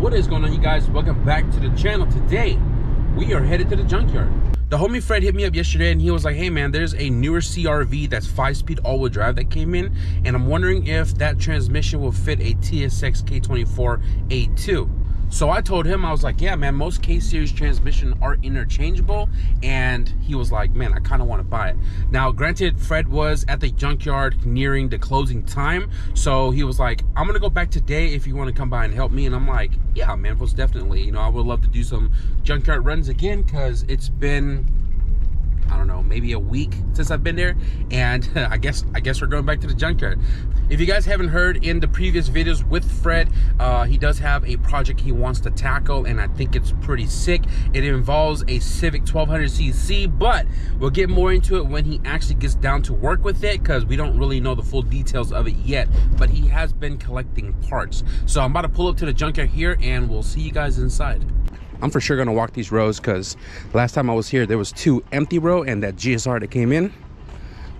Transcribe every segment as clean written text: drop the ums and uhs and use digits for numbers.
What is going on, you guys? Welcome back to the channel. Today we are headed to the junkyard. The homie Fred hit me up yesterday and he was like, hey man, there's a newer CRV that's 5-speed all-wheel drive that came in, and I'm wondering if that transmission will fit a TSX K24 A2. So I told him, I was like, yeah man, most K-series transmission are interchangeable, and he was like, man, I kind of want to buy it. Now granted, Fred was at the junkyard nearing the closing time, so he was like, I'm gonna go back today if you want to come by and help me. And I'm like, yeah man, most definitely, you know, I would love to do some junkyard runs again, because it's been, I don't know, maybe a week since I've been there, and I guess we're going back to the junkyard. If you guys haven't heard in the previous videos with Fred, he does have a project he wants to tackle, and I think it's pretty sick. It involves a Civic 1200cc, but we'll get more into it when he actually gets down to work with it, because we don't really know the full details of it yet, but he has been collecting parts. So I'm about to pull up to the junkyard here, and we'll see you guys inside. I'm for sure gonna walk these rows, because last time I was here there was 2 empty row and that GSR that came in.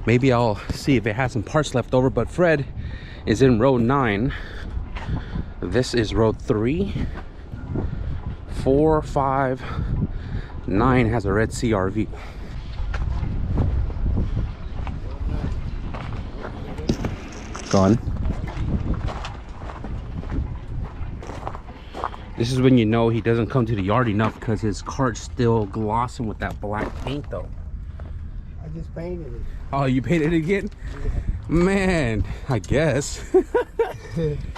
Maybe I'll see if it has some parts left over, but Fred is in row 9. This is row 3. 4, 5, 9 has a red CRV. Gone. This is when you know he doesn't come to the yard enough, because his car's still glossing with that black paint though. I just painted it. Oh, you painted it again? Yeah. Man, I guess.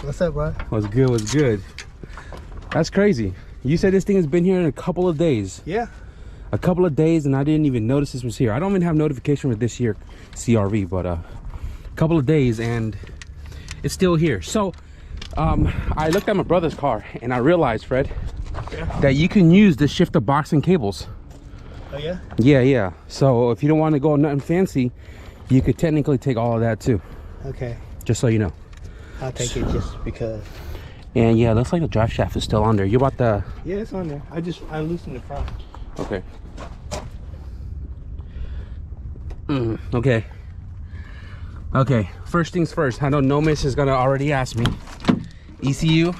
What's up, bro? What's good, what's good? That's crazy. You said this thing has been here in a couple of days. Yeah. A couple of days, and I didn't even notice this was here. I don't even have notification for this year CRV, but a couple of days and it's still here. So I looked at my brother's car and I realized, Fred, that you can use the shifter box and cables. Oh yeah? Yeah. So if you don't want to go nothing fancy, you could technically take all of that too. Okay. Just so you know. I'll take it just because. And yeah, looks like the drive shaft is still on there. You about the... Yeah, it's on there. I loosened the front. Okay. Okay. Okay, first things first. I know Nomis is gonna already ask me. ECU,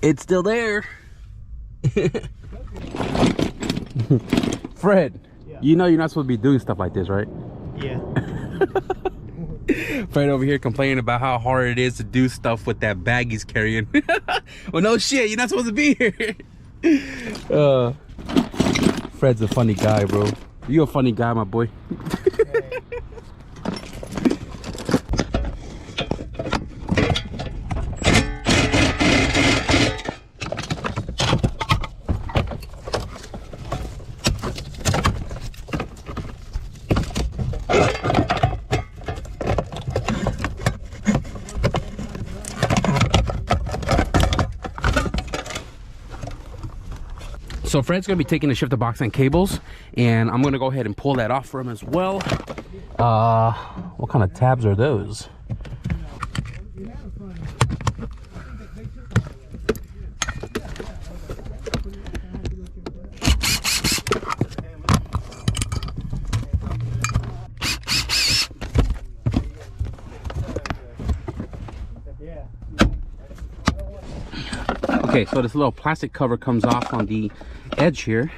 it's still there. Fred, yeah. You know you're not supposed to be doing stuff like this, right? Yeah. Fred over here complaining about how hard it is to do stuff with that bag he's carrying. Well, no shit, you're not supposed to be here. Fred's a funny guy, bro. You a funny guy, my boy. So Fred's gonna be taking the shifter box and cables, and I'm gonna go ahead and pull that off for him as well. What kind of tabs are those? Okay, so this little plastic cover comes off on the edge here,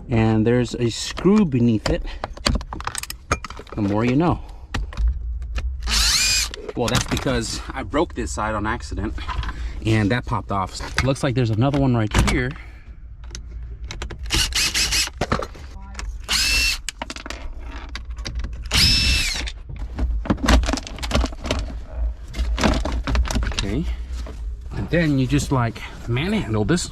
and there's a screw beneath it. The more you know. Well, that's because I broke this side on accident and that popped off. Looks like there's another one right here. Okay. And then you just like manhandle this.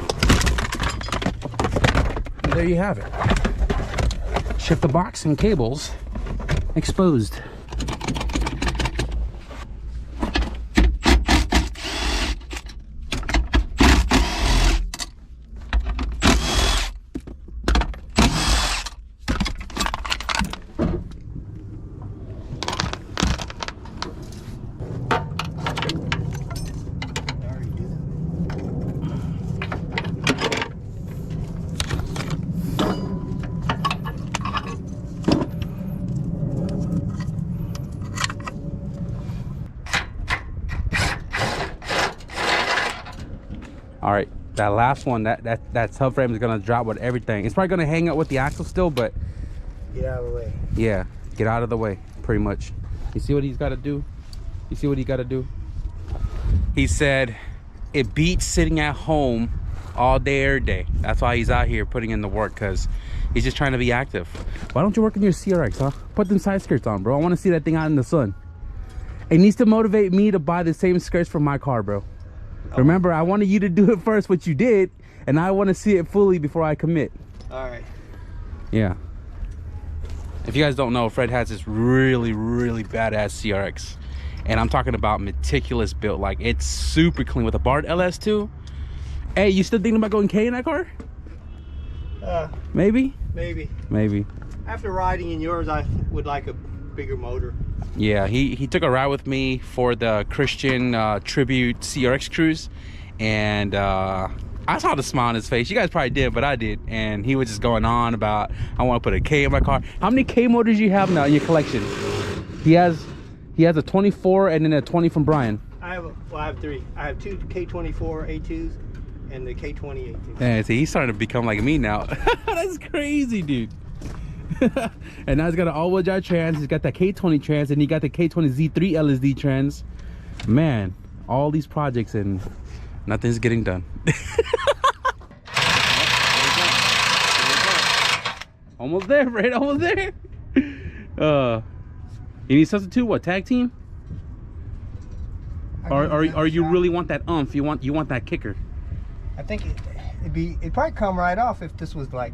And there you have it. Shifter box and cables exposed. All right, that last one, that subframe is gonna drop with everything. It's probably gonna hang out with the axle still, but Get out of the way. yeah, get out of the way, pretty much. You see what he's got to do? You see what he got to do? He said it beats sitting at home all day, every day. That's why he's out here putting in the work, because he's just trying to be active. Why don't you work in your CRX, huh? Put them side skirts on, bro. I want to see that thing out in the sun. It needs to motivate me to buy the same skirts for my car, bro. Oh. Remember, I wanted you to do it first, what you did, and I want to see it fully before I commit. All right. Yeah. If you guys don't know, Fred has this really, really badass CRX. And I'm talking about meticulous build. Like, it's super clean with a Bard LS2. Hey, you still thinking about going K in that car? Maybe? Maybe. After riding in yours, I would like a bigger motor. Yeah, he took a ride with me for the Christian Tribute CRX cruise. And I saw the smile on his face. You guys probably did, but I did. And he was just going on about, I want to put a K in my car. How many K motors do you have now in your collection? He has a 24 and then a 20 from Brian. I have 3. I have 2 K24 A2s and the K20 A2s. And see, he's starting to become like me now. That's crazy, dude. And now he's got an all-wheel drive trans. He's got that K20 trans, and he got the K20 Z3 LSD trans. Man, all these projects and nothing's getting done. Almost there, Fred. Almost there. You need substitute? What, tag team? Or you really want that umph? You want that kicker? I think it'd probably come right off if this was like.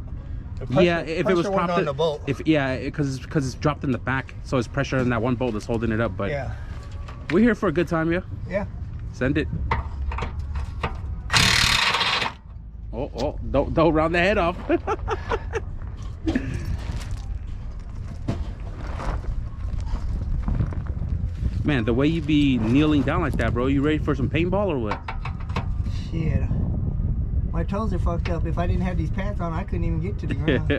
Yeah, if it was propped on the bolt. Because it's dropped in the back, so it's pressure on that one bolt that's holding it up. But yeah, we're here for a good time, yeah. Yeah. Send it. Oh, don't round the head off. Man, the way you be kneeling down like that, bro, you ready for some paintball or what? Shit. My toes are fucked up. If I didn't have these pants on, I couldn't even get to the ground.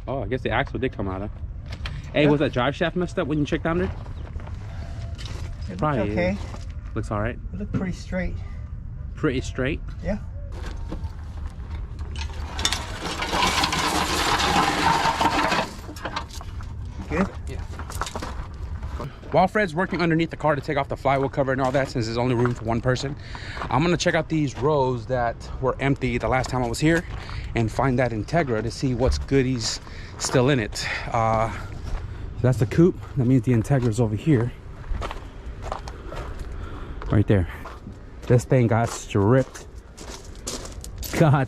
Oh, I guess the axle did come out, huh? Hey, was that drive shaft messed up when you checked under? It looks okay. Looks all right. It looked pretty straight. Pretty straight? Yeah. Good? Yeah. While Fred's working underneath the car to take off the flywheel cover and all that, since there's only room for one person, I'm gonna check out these rows that were empty the last time I was here and find that Integra to see what's goodies still in it. That's the coupe. That means the Integra's over here. Right there. This thing got stripped. ASR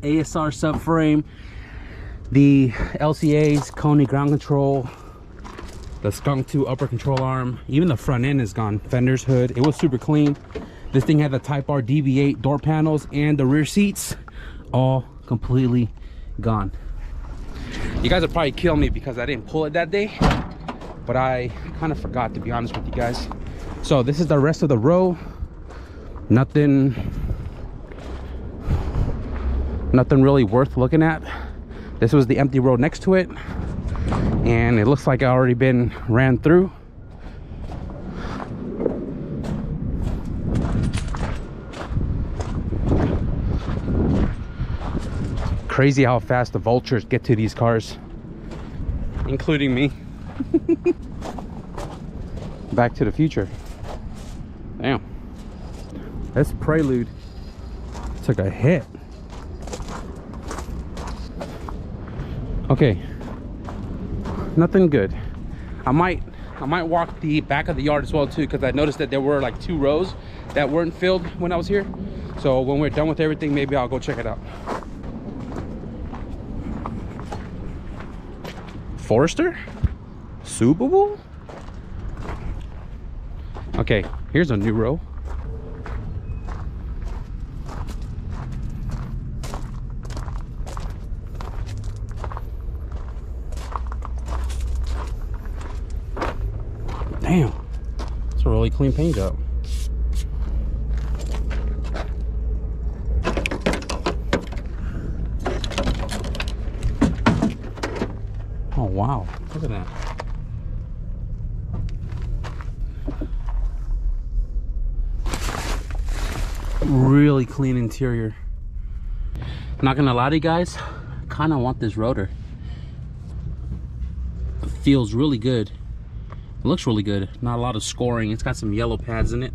subframe, the LCAs, KONIG ground control, the Skunk 2 upper control arm, even the front end is gone. Fenders, hood, it was super clean. This thing had the Type R DB8 door panels and the rear seats, all completely gone. You guys would probably kill me because I didn't pull it that day, but I kind of forgot, to be honest with you guys. So this is the rest of the row. Nothing really worth looking at. This was the empty row next to it, and it looks like it already been ran through. Crazy how fast the vultures get to these cars, including me. Back to the Future. Damn, this Prelude took a hit. Okay, nothing good. I might walk the back of the yard as well too, because I noticed that there were like 2 rows that weren't filled when I was here. So when we're done with everything, maybe I'll go check it out. Forester? Subaru? Okay, here's a new row. Damn, it's a really clean paint job. Oh wow, look at that. Really clean interior. Not gonna lie to you guys, I kind of want this rotor. It feels really good. It looks really good. Not a lot of scoring. It's got some yellow pads in it.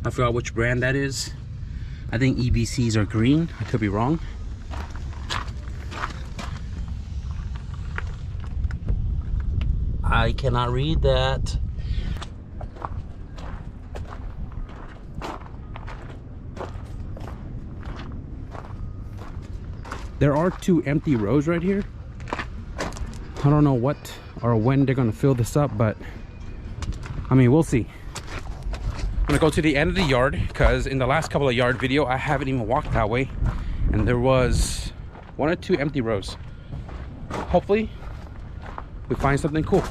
I forgot which brand that is. I think EBCs are green. I could be wrong. I cannot read that. There are 2 empty rows right here. I don't know what or when they're gonna fill this up, but I mean, we'll see. I'm gonna go to the end of the yard because in the last couple of yard video, I haven't even walked that way. And there was 1 or 2 empty rows. Hopefully, we find something cool.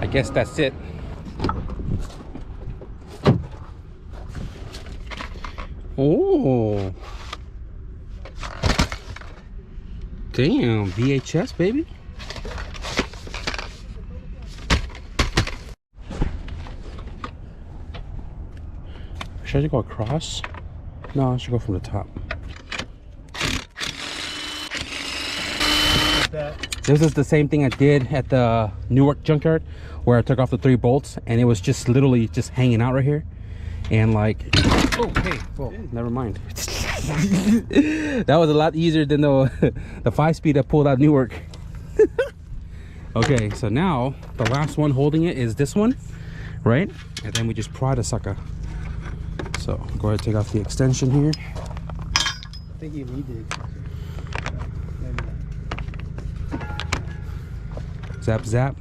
I guess that's it. Oh, damn, VHS, baby. Should I go across? No, I should go from the top. This is the same thing I did at the Newark junkyard, where I took off the 3 bolts and it was just literally just hanging out right here. And like, oh, hey, well, never mind. That was a lot easier than the 5-speed I pulled out Newark. Okay, so now the last one holding it is this one, right? And then we just pry the sucker. So go ahead and take off the extension here. I think you need the extension. Zap zap,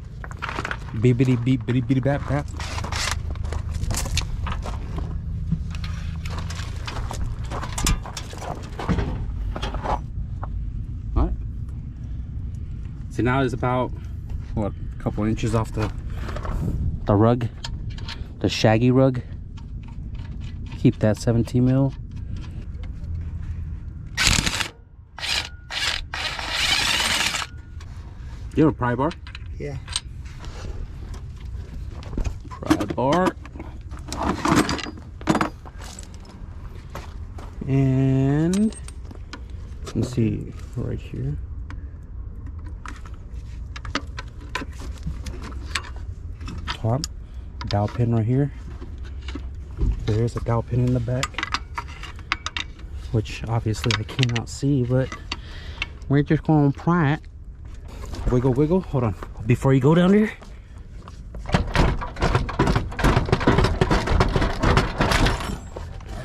beepity beep bitty bitty bap bap. All right. So now it's about what, a couple inches off the rug, the shaggy rug. Keep that 17 mil. You have a pry bar? Yeah. Pry bar. And let's see, right here. Top dowel pin right here. There's a dowel pin in the back, which obviously I cannot see, but we're just gonna pry it. Wiggle, wiggle. Hold on. Before you go down there.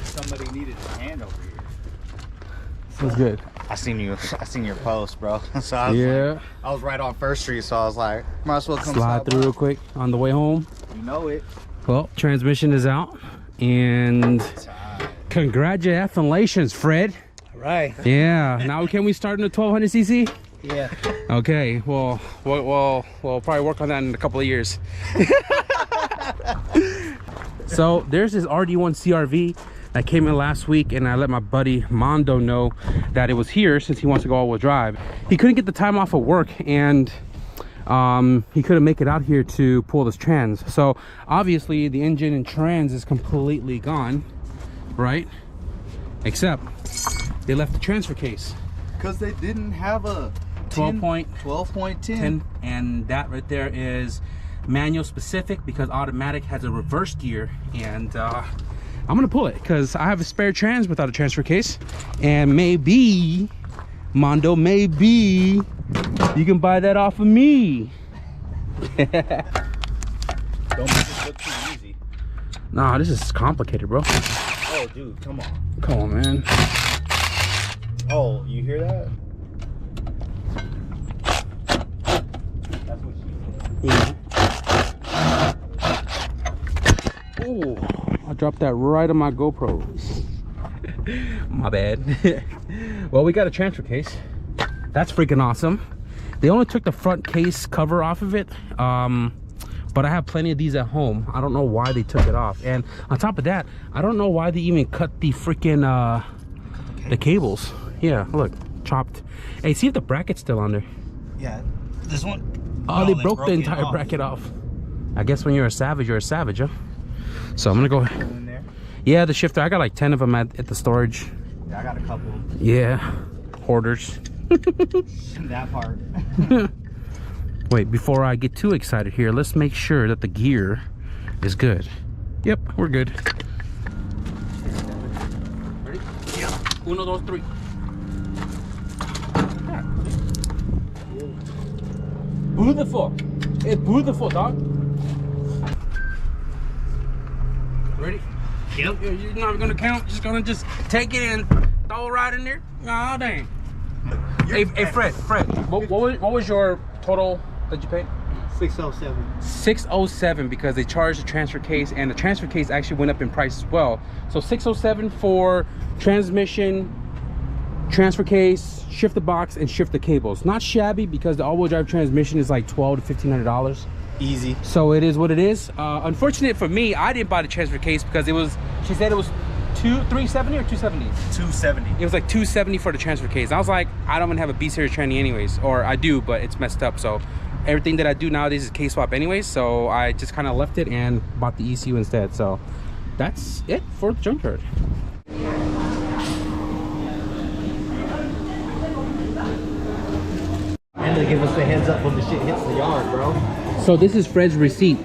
Somebody needed a hand over here. Feels good. I seen your post, bro. So I was like, I was right on First Street, so I was like, might as well come slide through real quick on the way home. You know it. Well, transmission is out, and congratulations, Fred. All right. Yeah. Now can we start in the 1200cc? Yeah. Okay. Well, we'll probably work on that in a couple of years. So there's this RD1 CRV that came in last week, and I let my buddy Mondo know that it was here since he wants to go all-wheel drive. He couldn't get the time off of work, and he couldn't make it out here to pull this trans. So obviously the engine and trans is completely gone, right? Except they left the transfer case. Because they didn't have a 12.10, and that right there is manual specific, because automatic has a reverse gear. And I'm gonna pull it because I have a spare trans without a transfer case, and maybe Mondo, maybe you can buy that off of me. Don't make it look too easy. Nah, this is complicated, bro. Oh, dude, come on. Come on, man. Oh, you hear that? That's what she said. Oh, I dropped that right on my GoPros. My bad. Well, we got a transfer case. That's freaking awesome. They only took the front case cover off of it, but I have plenty of these at home. I don't know why they took it off. And on top of that, I don't know why they even cut the freaking the cables. Yeah, look, chopped. Hey, see if the bracket's still on there. Yeah, this one. Oh, they broke the entire bracket off. I guess when you're a savage, huh? So I'm gonna go. In there. Yeah, the shifter. I got like 10 of them at the storage. Yeah, I got a couple. Yeah, hoarders. That part. Wait, before I get too excited here, let's make sure that the gear is good. Yep, we're good. Ready? Yeah. 1, 2, 3. Beautiful. It's beautiful, dog. Ready? Yep. You're not gonna count. Just gonna take it and throw it right in there. Oh dang. Hey, Fred. What was your total that you paid? 607. 607 because they charged the transfer case, and the transfer case actually went up in price as well. So 607 for transmission, transfer case, shift the box, and shift the cables. Not shabby because the all-wheel drive transmission is like $1,200 to $1,500. Easy. So it is what it is. Unfortunate for me, I didn't buy the transfer case because it was, she said it was $370 or $270? $270. It was like $270 for the transfer case. I was like, I don't even have a B series tranny anyways, or I do, but it's messed up. So everything that I do nowadays is case swap anyways. So I just kind of left it and bought the ECU instead. So that's it for the junkyard. And they give us the heads up when the shit hits the yard, bro. So this is Fred's receipt.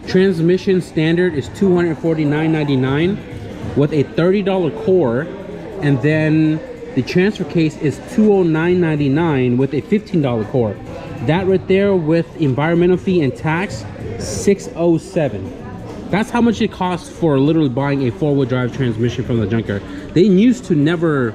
Transmission standard is $249.99 with a $30 core, and then the transfer case is $209.99 with a $15 core. That right there with environmental fee and tax, $607. That's how much it costs for literally buying a four-wheel drive transmission from the junkyard. They used to never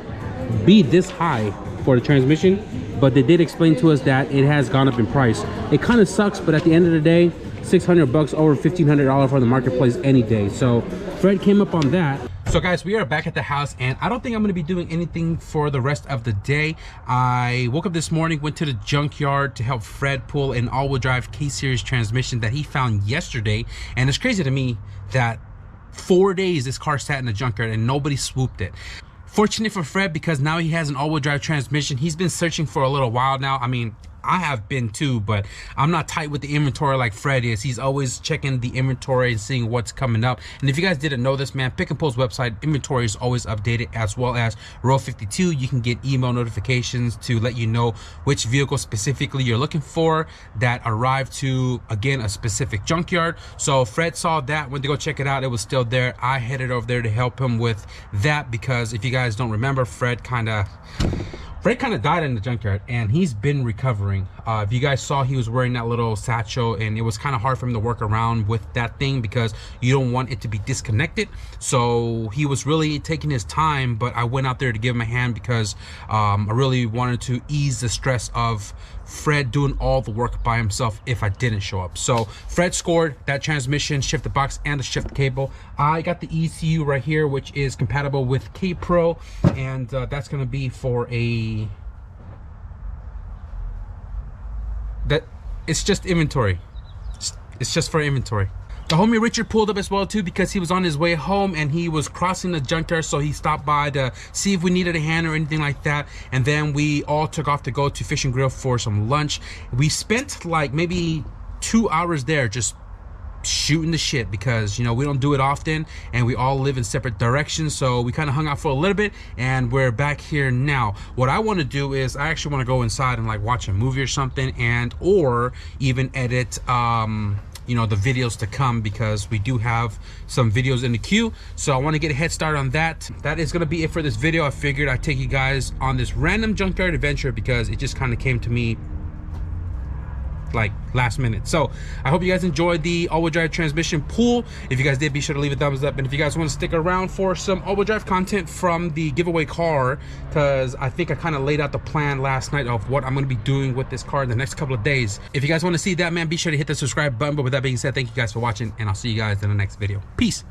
be this high for the transmission, but they did explain to us that it has gone up in price. It kind of sucks, but at the end of the day, 600 bucks over $1,500 for the marketplace any day. So Fred came up on that. So guys, we are back at the house, and I don't think I'm going to be doing anything for the rest of the day. I woke up this morning, went to the junkyard to help Fred pull an all-wheel drive K-Series transmission that he found yesterday. And it's crazy to me that 4 days this car sat in the junkyard and nobody swooped it. Fortunate for Fred, because now he has an all-wheel drive transmission. He's been searching for a little while now. I mean, I have been too, but I'm not tight with the inventory like Fred is. He's always checking the inventory and seeing what's coming up. And if you guys didn't know this, man, Pick and Pull's website inventory is always updated, as well as Row 52. You can get email notifications to let you know which vehicle specifically you're looking for that arrived to, again, a specific junkyard. So Fred saw that, went to go check it out. It was still there. I headed over there to help him with that because if you guys don't remember, Fred kind of died in the junkyard, and he's been recovering. If you guys saw, he was wearing that little satchel, and it was kind of hard for him to work around with that thing because you don't want it to be disconnected. So he was really taking his time, but I went out there to give him a hand because I really wanted to ease the stress of Fred doing all the work by himself if I didn't show up. So Fred scored that transmission, shift the box, and the shift cable. I got the ECU right here, which is compatible with K Pro, and that's gonna be for it's just inventory. It's just for inventory. The homie Richard pulled up as well too because he was on his way home and he was crossing the junkyard, so he stopped by to see if we needed a hand or anything like that. And then we all took off to go to Fish and Grill for some lunch. We spent like maybe 2 hours there just shooting the shit because, you know, we don't do it often and we all live in separate directions. So we kind of hung out for a little bit and we're back here now. What I want to do is I actually want to go inside and like watch a movie or something, and or even edit you know, the videos to come because we do have some videos in the queue. So I want to get a head start on that. That is going to be it for this video. I figured I'd take you guys on this random junkyard adventure because it just kind of came to me like last minute. So I hope you guys enjoyed the all-wheel drive transmission pool. If you guys did, be sure to leave a thumbs up, and if you guys want to stick around for some all-wheel drive content from the giveaway car, because I think I kind of laid out the plan last night of what I'm going to be doing with this car in the next couple of days. If you guys want to see that, man, be sure to hit the subscribe button. But with that being said, thank you guys for watching, and I'll see you guys in the next video. Peace.